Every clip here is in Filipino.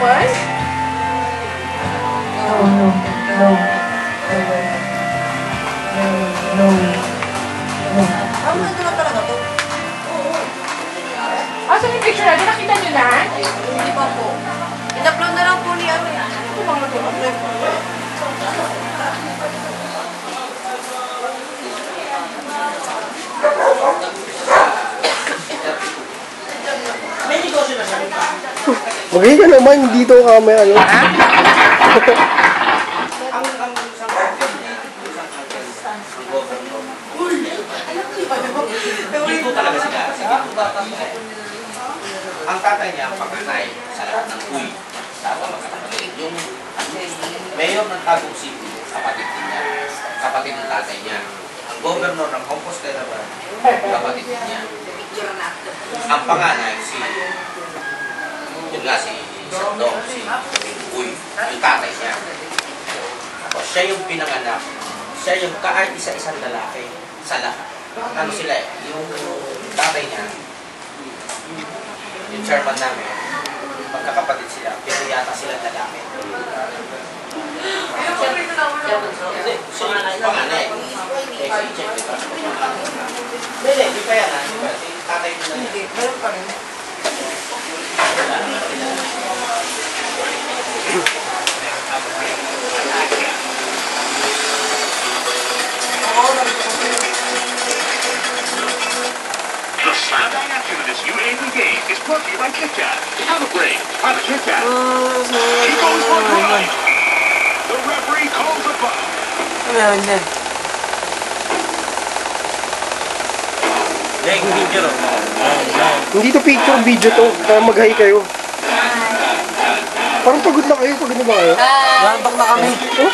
was? No. Ang ganda lang talaga to. Saan yung picture natin? Nakita nyo na? Hindi pa po. In-upload na lang po ni ano. Ito bang nag-upload? May negosyo na siya. Magaling ka naman, dito kami ano. Dito talaga sila. Ang tatay niya, pagkatay sa lahat ng uy. Sa magkakapatid. Yung mayor ng Tagum City, kapatid niya. Kapatid ng tatay niya. Ang governor ng Compostela ba? Kapatid niya. Ang panganay, yun nga si Sandong, si Uy, yung tatay niya. Tapos siya yung pinanganak. Siya yung kahit isa-isang lalaki sa lahat. Ano sila eh, yung tatay niya, yung chairman namin, magkakapatid sila, pero yata sila lalaki. Panganay. Hindi pa yan ha? Si tatay mo na yan. Hindi, meron pa rin. The Slam action of this UAV game is brought to you by Kit Kat. Have a break. Have a Kit Kat. He goes for a drive. The referee calls a foul. Hindi to picture, video to. Para mag-hi kayo. Parang pagod na kayo. Pagod na ba kayo? Lambak na kami. Oh?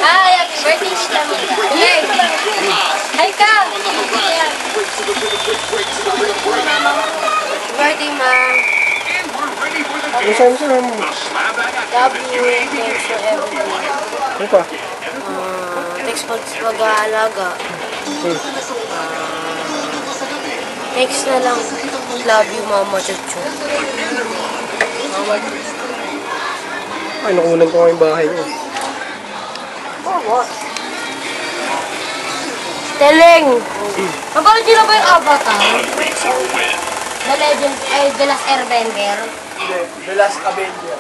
Hi, happy birthday, Shita. Hey! Hi ka! Birthday, ma. And we're ready for the Ano game. sa'yo sa'yo mo? The Slam action. Love you. Thanks for everything. Ano pa? Thanks pag-aalaga. Next na lang. Love you, Mama Chuchu. Ay, nakunan ko yung bahay niyo. For what? Teleng! Napanood nyo na ba yung Avatar? The Legend, ay, The Last Airbender? The Last Avenger.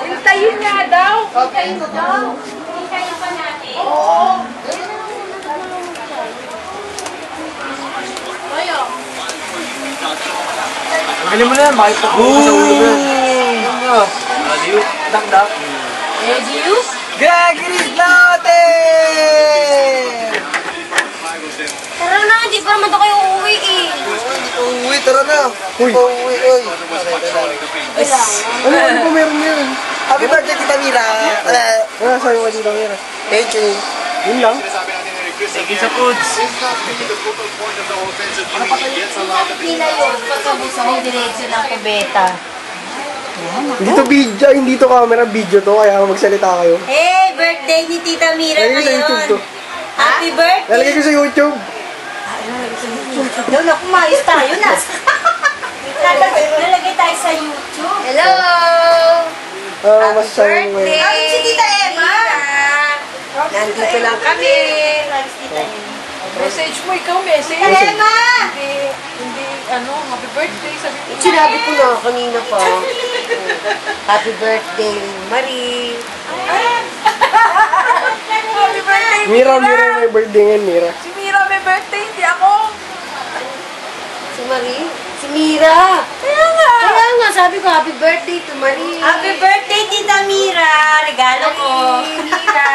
Hintayin nga daw. Hintayin mo daw. Hintayin pa natin. Oo. Galing mo na yan, makipag-upo sa ulo mo yan. Dak-dak. Ready you? Gregory's natin! Tara na, hindi pa naman kayo uuwi eh. Uwi, tara na. Uy. Uwi, oy. Ano pa meron yan? Happy birthday, Tita Mira. Ano sa'yo ka dito meron? Thank you. Yun lang. Sige sa foods. Pila yun, pagkabusa mo, diretso ng kubeta. Hindi to video, hindi to camera, video to. Kaya magsalita kayo. Hey, birthday ni Tita Mira Lalagay ko sa YouTube to. Happy birthday! Lalagay ko sa YouTube. Doon ako, maayos tayo na. Lalagay tayo sa YouTube. Hello! Masasabi mo birthday! ngayon. Ay, si Tita Emma! Nandito lang kami. Message mo, ikaw message. Tita Emma! Hindi, happy birthday, sabi ko. Sinabi ko na kanina pa. Happy birthday, Marie. Happy birthday, Mira, may birthday ngayon, Mira. Si Mira may birthday, hindi ako. Si Marie? Si Mira. Kaya nga. Kaya nga, sabi ko, happy birthday to Marie. Happy birthday, Tita Mira. Regalo ko. Mira.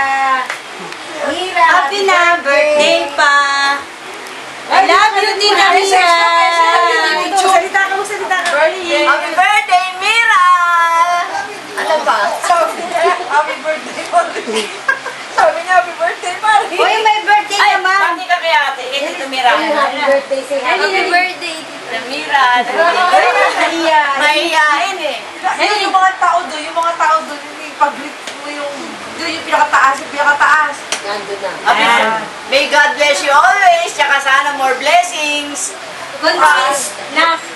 Mira. Happy na birthday pa. I love you, Tita Mira. Salita ka, magsalita ka. Happy birthday, Mira. Ano ba? Sabi niya, happy birthday, Marie. Sabi niya, happy birthday, Marie. Uy, may birthday naman. Pati ka kaya ate. Kaya Tita Mira. Happy birthday sa Happy birthday. Tita Mira. Mahihain eh. Kasi yung mga tao doon, yung public mo yung pinakataas. Nandun na. Ayan. May God bless you always. Tsaka sana more blessings.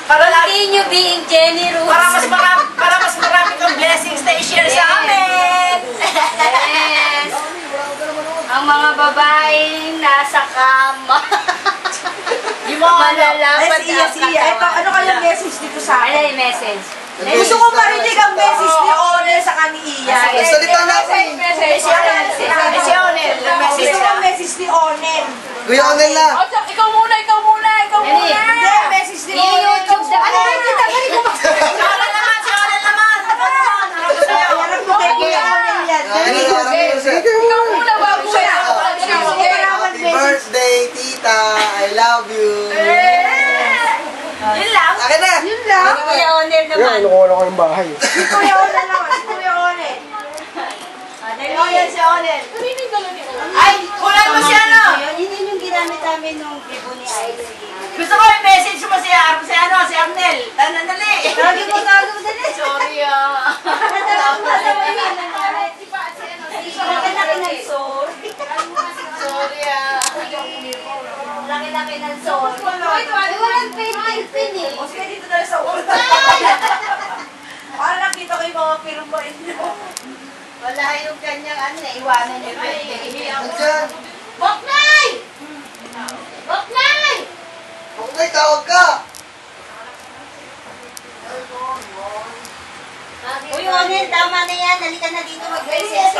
Continue being generous. Para mas marami kang blessings na i-share sa amin. Yes. Ang mga babaeng nasa kama. Yung mga Malalapat ang katawan. Ano kaya message dito sa Ano akin? yung message? Gusto ko marinig ang message ni Onel sa kaniya. Salita na ako. Si Onel. Gusto ko ang message ni Onel. Kuya Onel na. Ikaw muna. Hindi, message ni Onel. I-YouTube sa Ano ba kita? Si Onel naman. Harap mo kay Kuya Onel yan. Ikaw muna bago siya. Happy birthday, tita. I love you. Yun lang. Akin na. Yun lang. Kuya Onel Yan, naman. ano ko yung bahay. Kuya Onel naman. Kuya Onel. Dali si Onel. Narinig ka lang ni Onel. Ay, kulang mo si ano. Yun yung ginamit namin nung bibo ni Icy. Gusto ko yung message mo si Arnel. Dali. Lagi mo, dali. Sorry ah. Laki-laki ng soul. Sorry ah. Laki-laki ng soul. Walang pin eh. O sige, dito na sa ulo. Para nakita ko yung mga pirmain niyo. Wala yung kanyang ano, naiwanan niya. Nandiyan. Boknay! Boknay! Okay, tawag ka. Uy, Onel, tama na yan. Halika na dito mag-recess.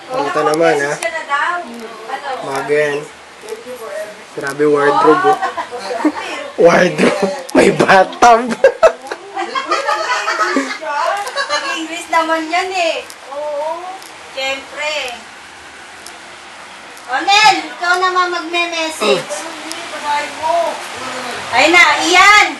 Ito naman, ha? Magan. Grabe wardrobe, oh. Wardrobe. May bathtub. Nag-English naman yan eh. Oo. Siyempre. Onel, ikaw naman magme-message. Ay na, iyan!